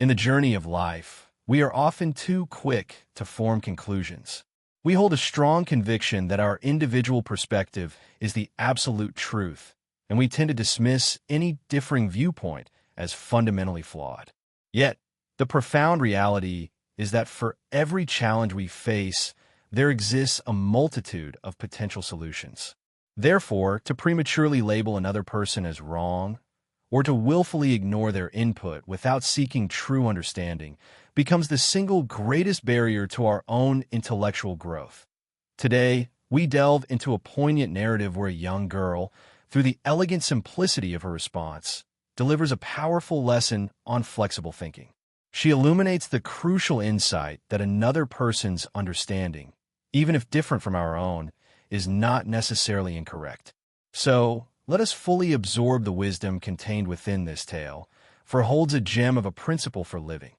In the journey of life, we are often too quick to form conclusions. We hold a strong conviction that our individual perspective is the absolute truth, and we tend to dismiss any differing viewpoint as fundamentally flawed. Yet, the profound reality is that for every challenge we face, there exists a multitude of potential solutions. Therefore, to prematurely label another person as wrong, or to willfully ignore their input without seeking true understanding, becomes the single greatest barrier to our own intellectual growth. Today, we delve into a poignant narrative where a young girl, through the elegant simplicity of her response, delivers a powerful lesson on flexible thinking. She illuminates the crucial insight that another person's understanding, even if different from our own, is not necessarily incorrect. So, let us fully absorb the wisdom contained within this tale, for it holds a gem of a principle for living.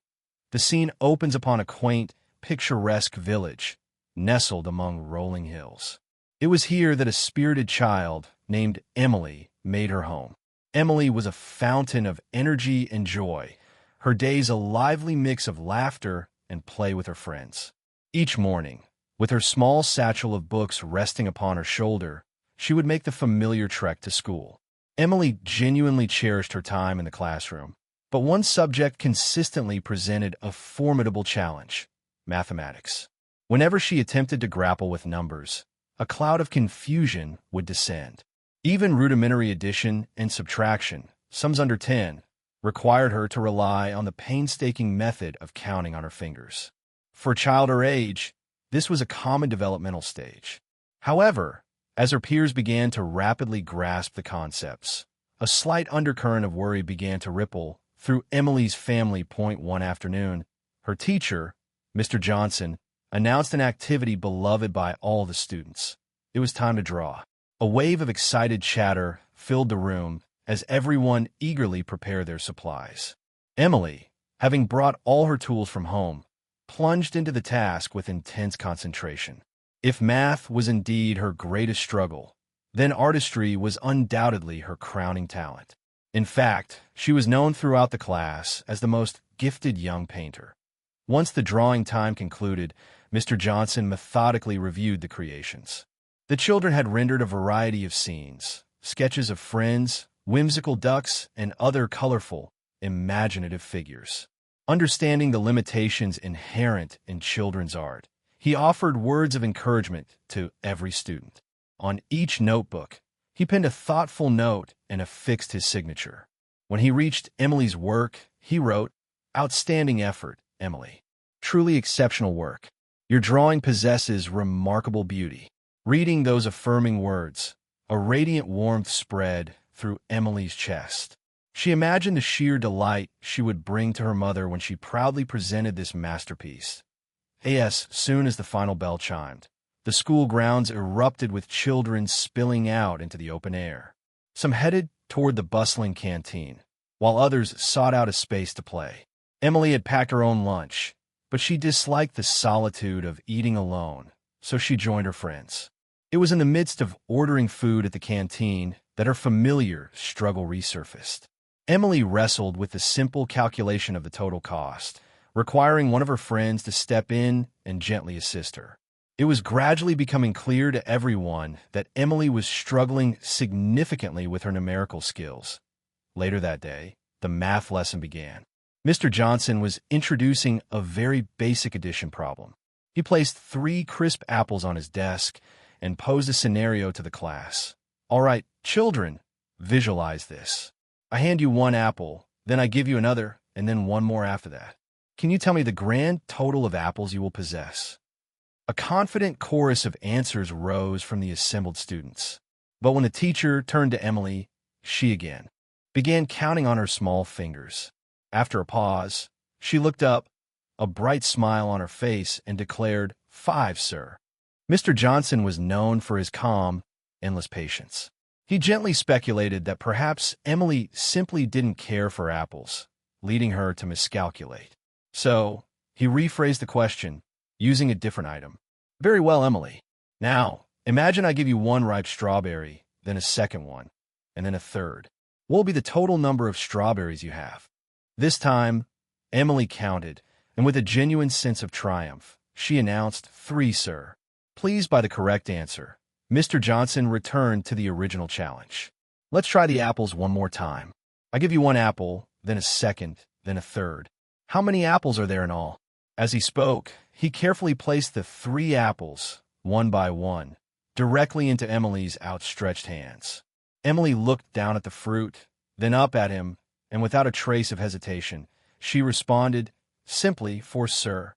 The scene opens upon a quaint, picturesque village, nestled among rolling hills. It was here that a spirited child named Emily made her home. Emily was a fountain of energy and joy, her days a lively mix of laughter and play with her friends. Each morning, with her small satchel of books resting upon her shoulder, she would make the familiar trek to school. Emily genuinely cherished her time in the classroom, but one subject consistently presented a formidable challenge: mathematics. Whenever she attempted to grapple with numbers, a cloud of confusion would descend. Even rudimentary addition and subtraction, sums under 10, required her to rely on the painstaking method of counting on her fingers. For a child her age, this was a common developmental stage. However, as her peers began to rapidly grasp the concepts, a slight undercurrent of worry began to ripple through Emily's family. One afternoon, her teacher, Mr. Johnson, announced an activity beloved by all the students. It was time to draw. A wave of excited chatter filled the room as everyone eagerly prepared their supplies. Emily, having brought all her tools from home, plunged into the task with intense concentration. If math was indeed her greatest struggle, then artistry was undoubtedly her crowning talent. In fact, she was known throughout the class as the most gifted young painter. Once the drawing time concluded, Mr. Johnson methodically reviewed the creations. The children had rendered a variety of scenes, sketches of friends, whimsical ducks, and other colorful, imaginative figures. Understanding the limitations inherent in children's art, he offered words of encouragement to every student. On each notebook, he penned a thoughtful note and affixed his signature. When he reached Emily's work, he wrote, "Outstanding effort, Emily. Truly exceptional work. Your drawing possesses remarkable beauty." Reading those affirming words, a radiant warmth spread through Emily's chest. She imagined the sheer delight she would bring to her mother when she proudly presented this masterpiece. As soon as the final bell chimed, the school grounds erupted with children spilling out into the open air. Some headed toward the bustling canteen, while others sought out a space to play. Emily had packed her own lunch, but she disliked the solitude of eating alone, so she joined her friends. It was in the midst of ordering food at the canteen that her familiar struggle resurfaced. Emily wrestled with the simple calculation of the total cost, requiring one of her friends to step in and gently assist her. It was gradually becoming clear to everyone that Emily was struggling significantly with her numerical skills. Later that day, the math lesson began. Mr. Johnson was introducing a very basic addition problem. He placed 3 crisp apples on his desk and posed a scenario to the class. "All right, children, visualize this. I hand you 1 apple, then I give you another, and then 1 more after that. Can you tell me the grand total of apples you will possess?" A confident chorus of answers rose from the assembled students. But when the teacher turned to Emily, she again began counting on her small fingers. After a pause, she looked up, a bright smile on her face, and declared, "5, sir." Mr. Johnson was known for his calm, endless patience. He gently speculated that perhaps Emily simply didn't care for apples, leading her to miscalculate. So, he rephrased the question, using a different item. "Very well, Emily. Now, imagine I give you 1 ripe strawberry, then a second one, and then a third. What will be the total number of strawberries you have?" This time, Emily counted, and with a genuine sense of triumph, she announced, 3, sir. Pleased by the correct answer, Mr. Johnson returned to the original challenge. Let's try the apples one more time. I give you 1 apple, then a second, then a third. How many apples are there in all? As he spoke, he carefully placed the 3 apples, one by one, directly into Emily's outstretched hands. Emily looked down at the fruit, then up at him, and without a trace of hesitation, she responded, simply, 4, sir.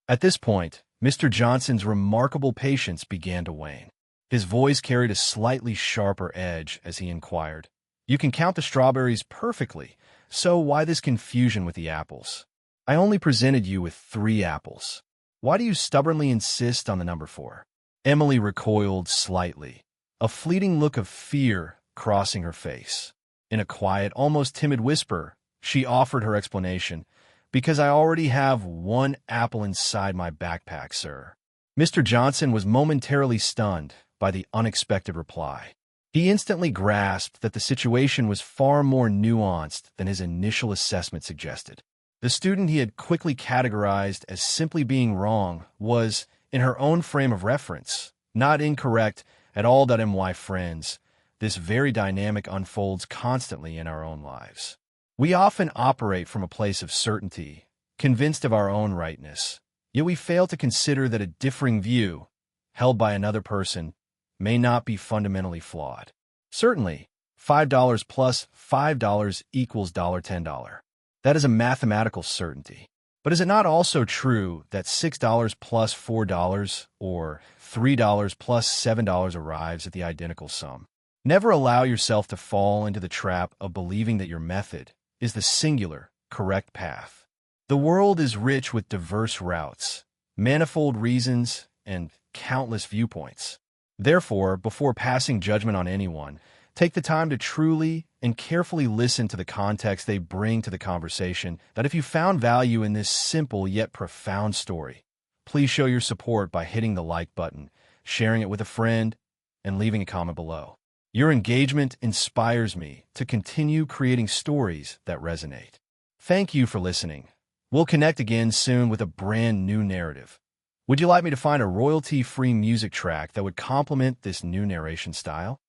At this point, Mr. Johnson's remarkable patience began to wane. His voice carried a slightly sharper edge as he inquired, You can count the strawberries perfectly, so why this confusion with the apples? I only presented you with 3 apples. Why do you stubbornly insist on the number 4? Emily recoiled slightly, a fleeting look of fear crossing her face. In a quiet, almost timid whisper, she offered her explanation, Because I already have 1 apple inside my backpack, sir. Mr. Johnson was momentarily stunned by the unexpected reply. He instantly grasped that the situation was far more nuanced than his initial assessment suggested. The student he had quickly categorized as simply being wrong was, in her own frame of reference, not incorrect at all. My friends, this very dynamic unfolds constantly in our own lives. We often operate from a place of certainty, convinced of our own rightness, yet we fail to consider that a differing view, held by another person, may not be fundamentally flawed. Certainly, $5 plus $5 equals $10. That is a mathematical certainty. But is it not also true that $6 plus $4 or $3 plus $7 arrives at the identical sum? Never allow yourself to fall into the trap of believing that your method is the singular, correct path. The world is rich with diverse routes, manifold reasons, and countless viewpoints. Therefore, before passing judgment on anyone, take the time to truly and carefully listen to the context they bring to the conversation. That if you found value in this simple yet profound story, please show your support by hitting the like button, sharing it with a friend, and leaving a comment below. Your engagement inspires me to continue creating stories that resonate. Thank you for listening. We'll connect again soon with a brand new narrative. Would you like me to find a royalty-free music track that would complement this new narration style?